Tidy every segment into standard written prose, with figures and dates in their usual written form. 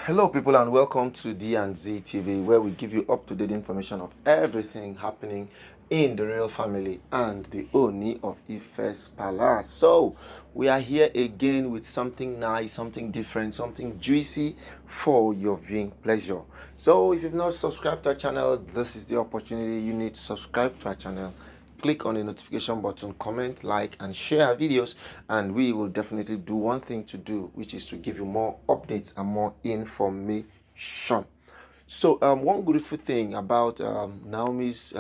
Hello, people, and welcome to D&Z TV, where we give you up-to-date information of everything happening in the royal family and the ooni of Ife's palace. So, we are here again with something nice, something different, something juicy for your viewing pleasure. So, if you've not subscribed to our channel, this is the opportunity. You need to subscribe to our channel. Click on the notification button, comment, like, and share our videos, and we will definitely do one thing to do, which is to give you more updates and more information. So one beautiful thing about Naomi's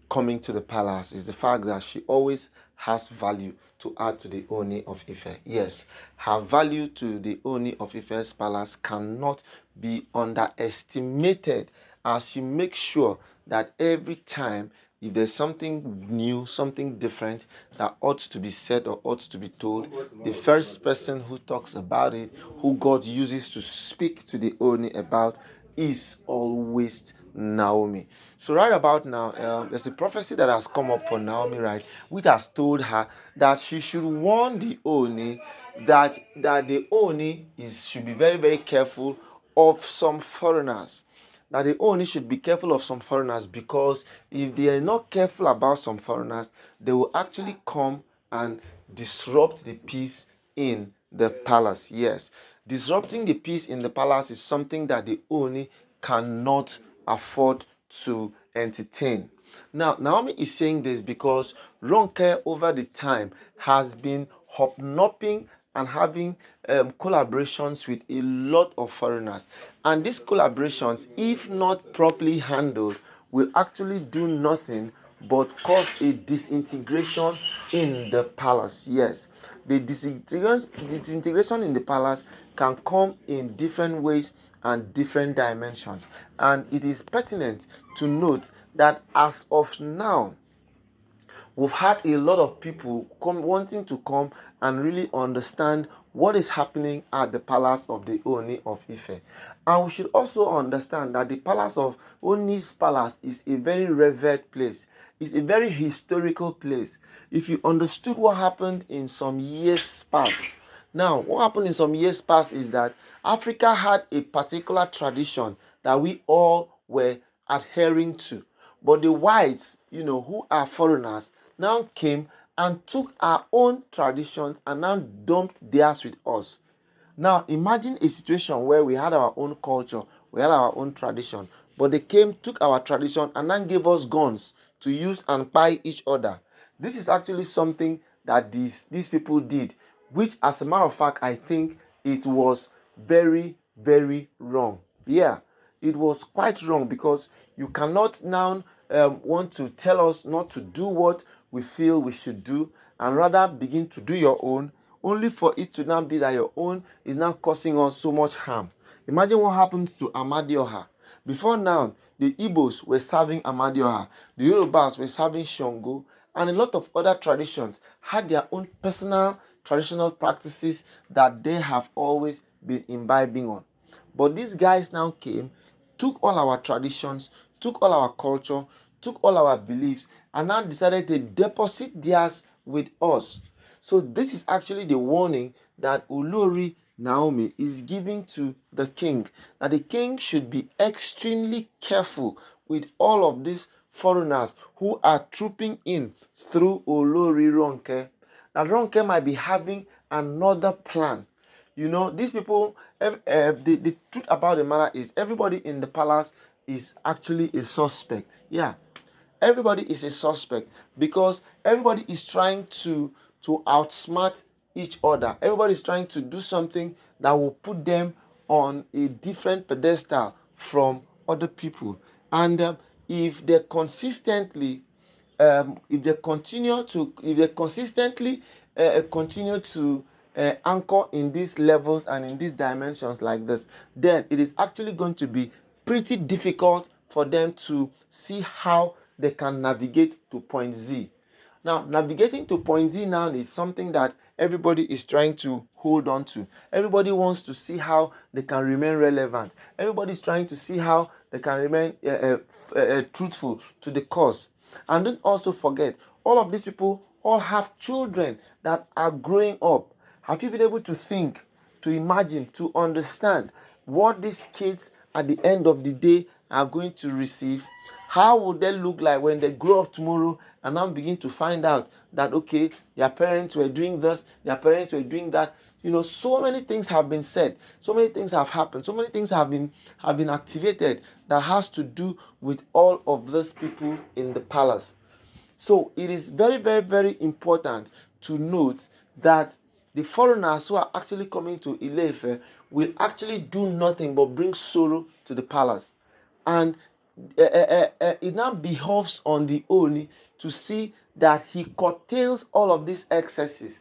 coming to the palace is the fact that she always has value to add to the ooni of Ife. Yes, her value to the ooni of Ife's palace cannot be underestimated, as she makes sure that every time if there's something new, something different that ought to be said or ought to be told, the first person who talks about it, who God uses to speak to the ooni about, is always Naomi. So right about now, there's a prophecy that has come up for Naomi, right, which has told her that she should warn the ooni that the ooni should be very, very careful of some foreigners. That the ooni should be careful of some foreigners, because if they are not careful about some foreigners, they will actually come and disrupt the peace in the palace. Yes, disrupting the peace in the palace is something that the ooni cannot afford to entertain. Now, Naomi is saying this because Ronke over the time has been hobnobbing and having collaborations with a lot of foreigners. And these collaborations, if not properly handled, will actually do nothing but cause a disintegration in the palace. Yes, the disintegration in the palace can come in different ways and different dimensions. And it is pertinent to note that as of now, we've had a lot of people wanting to come and really understand what is happening at the palace of the Ooni of Ife. And we should also understand that the palace of Ooni's palace is a very revered place. It's a very historical place. If you understood what happened in some years past, now, what happened in some years past is that Africa had a particular tradition that we all were adhering to. But the whites, who are foreigners, now came and took our own traditions and now dumped theirs with us. Now, imagine a situation where we had our own culture, we had our own tradition, but they came, took our tradition, and then gave us guns to use and buy each other. This is actually something that these people did, which, as a matter of fact, I think it was very, very wrong. Yeah, it was quite wrong, because you cannot now want to tell us not to do what we feel we should do, and rather begin to do your own, only for it to now be that your own is now causing us so much harm. Imagine what happened to Amadioha. Before now, the Igbos were serving Amadioha, the Yorubas were serving Shango, and a lot of other traditions had their own personal traditional practices that they have always been imbibing on. But these guys now came, took all our traditions, took all our culture, took all our beliefs, and now decided to deposit theirs with us. So this is actually the warning that Olori Naomi is giving to the king, that the king should be extremely careful with all of these foreigners who are trooping in through Olori Ronke. That Ronke might be having another plan. These people, the truth about the matter is everybody in the palace is actually a suspect. Yeah, everybody is a suspect, because everybody is trying to outsmart each other. Everybody is trying to do something that will put them on a different pedestal from other people. And if they consistently if they consistently continue to anchor in these levels and in these dimensions like this, then it is actually going to be pretty difficult for them to see how they can navigate to point Z. Now, navigating to point Z now is something that everybody is trying to hold on to. Everybody wants to see how they can remain relevant. Everybody is trying to see how they can remain truthful to the cause. And don't also forget, all of these people all have children that are growing up. Have you been able to think, to imagine, to understand what these kids at the end of the day are going to receive. How would they look like when they grow up tomorrow and now begin to find out that, okay, their parents were doing this, their parents were doing that. So many things have been said, so many things have happened, so many things have been activated that has to do with all of these people in the palace. So it is very, very, very important to note that the foreigners who are actually coming to Ile-Ife will actually do nothing but bring sorrow to the palace. And it now behoves on the ooni to see that he curtails all of these excesses,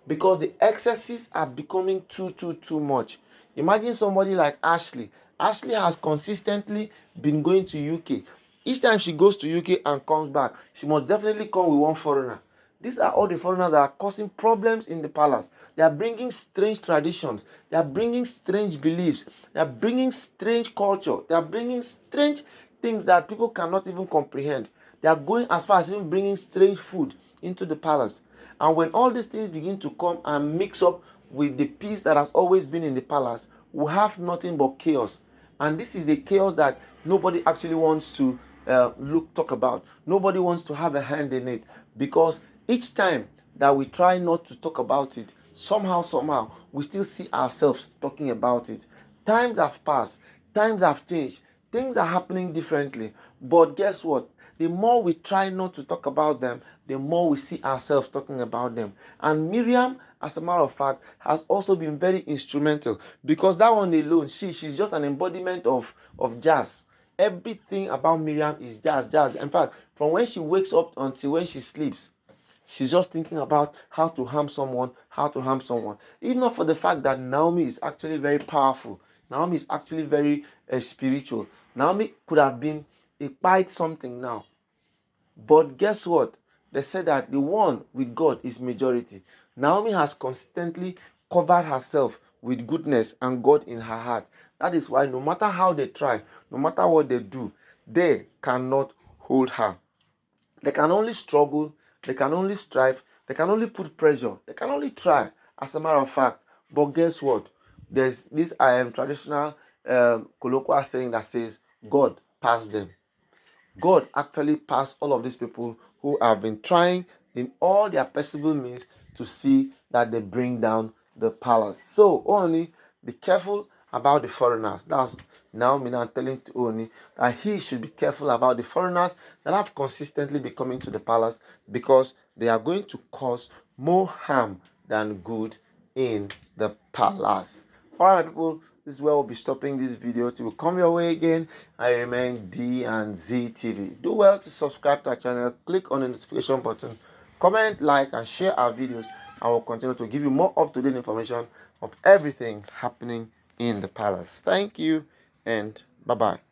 because the excesses are becoming too much. Imagine somebody like Ashley. Ashley has consistently been going to UK. Each time she goes to UK and comes back, she must definitely come with one foreigner. These are all the foreigners that are causing problems in the palace. They are bringing strange traditions. They are bringing strange beliefs. They are bringing strange culture. They are bringing strange things that people cannot even comprehend. They are going as far as even bringing strange food into the palace. And when all these things begin to come and mix up with the peace that has always been in the palace, we have nothing but chaos. And this is the chaos that nobody actually wants to talk about. Nobody wants to have a hand in it, because each time that we try not to talk about it, somehow we still see ourselves talking about it. Times have passed, times have changed, things are happening differently. But guess what? The more we try not to talk about them, the more we see ourselves talking about them. And Miriam, as a matter of fact, has also been very instrumental, because that one alone, she's just an embodiment of jazz. Everything about Miriam is jazz. In fact, from when she wakes up until when she sleeps, she's just thinking about how to harm someone, If not for the fact that Naomi is actually very powerful, Naomi is actually very spiritual. Naomi could have been a quite something now. But guess what? They said that the one with God is majority. Naomi has consistently covered herself with goodness and God in her heart. That is why no matter how they try, no matter what they do, they cannot hold her. They can only struggle, they can only strive, they can only put pressure, they can only try, as a matter of fact. But guess what? There's this traditional colloquial saying that says, God passed them. God actually passed all of these people who have been trying in all their possible means to see that they bring down the palace. So, only be careful about the foreigners. That's Naomi now telling to Oni that he should be careful about the foreigners that have consistently been coming to the palace, because they are going to cause more harm than good in the palace. Alright, people, this is where we'll be stopping this video till we come your way again. I remain D and Z TV. Do well to subscribe to our channel, click on the notification button, comment, like, and share our videos. I will continue to give you more up-to-date information of everything happening in the palace. Thank you and bye-bye.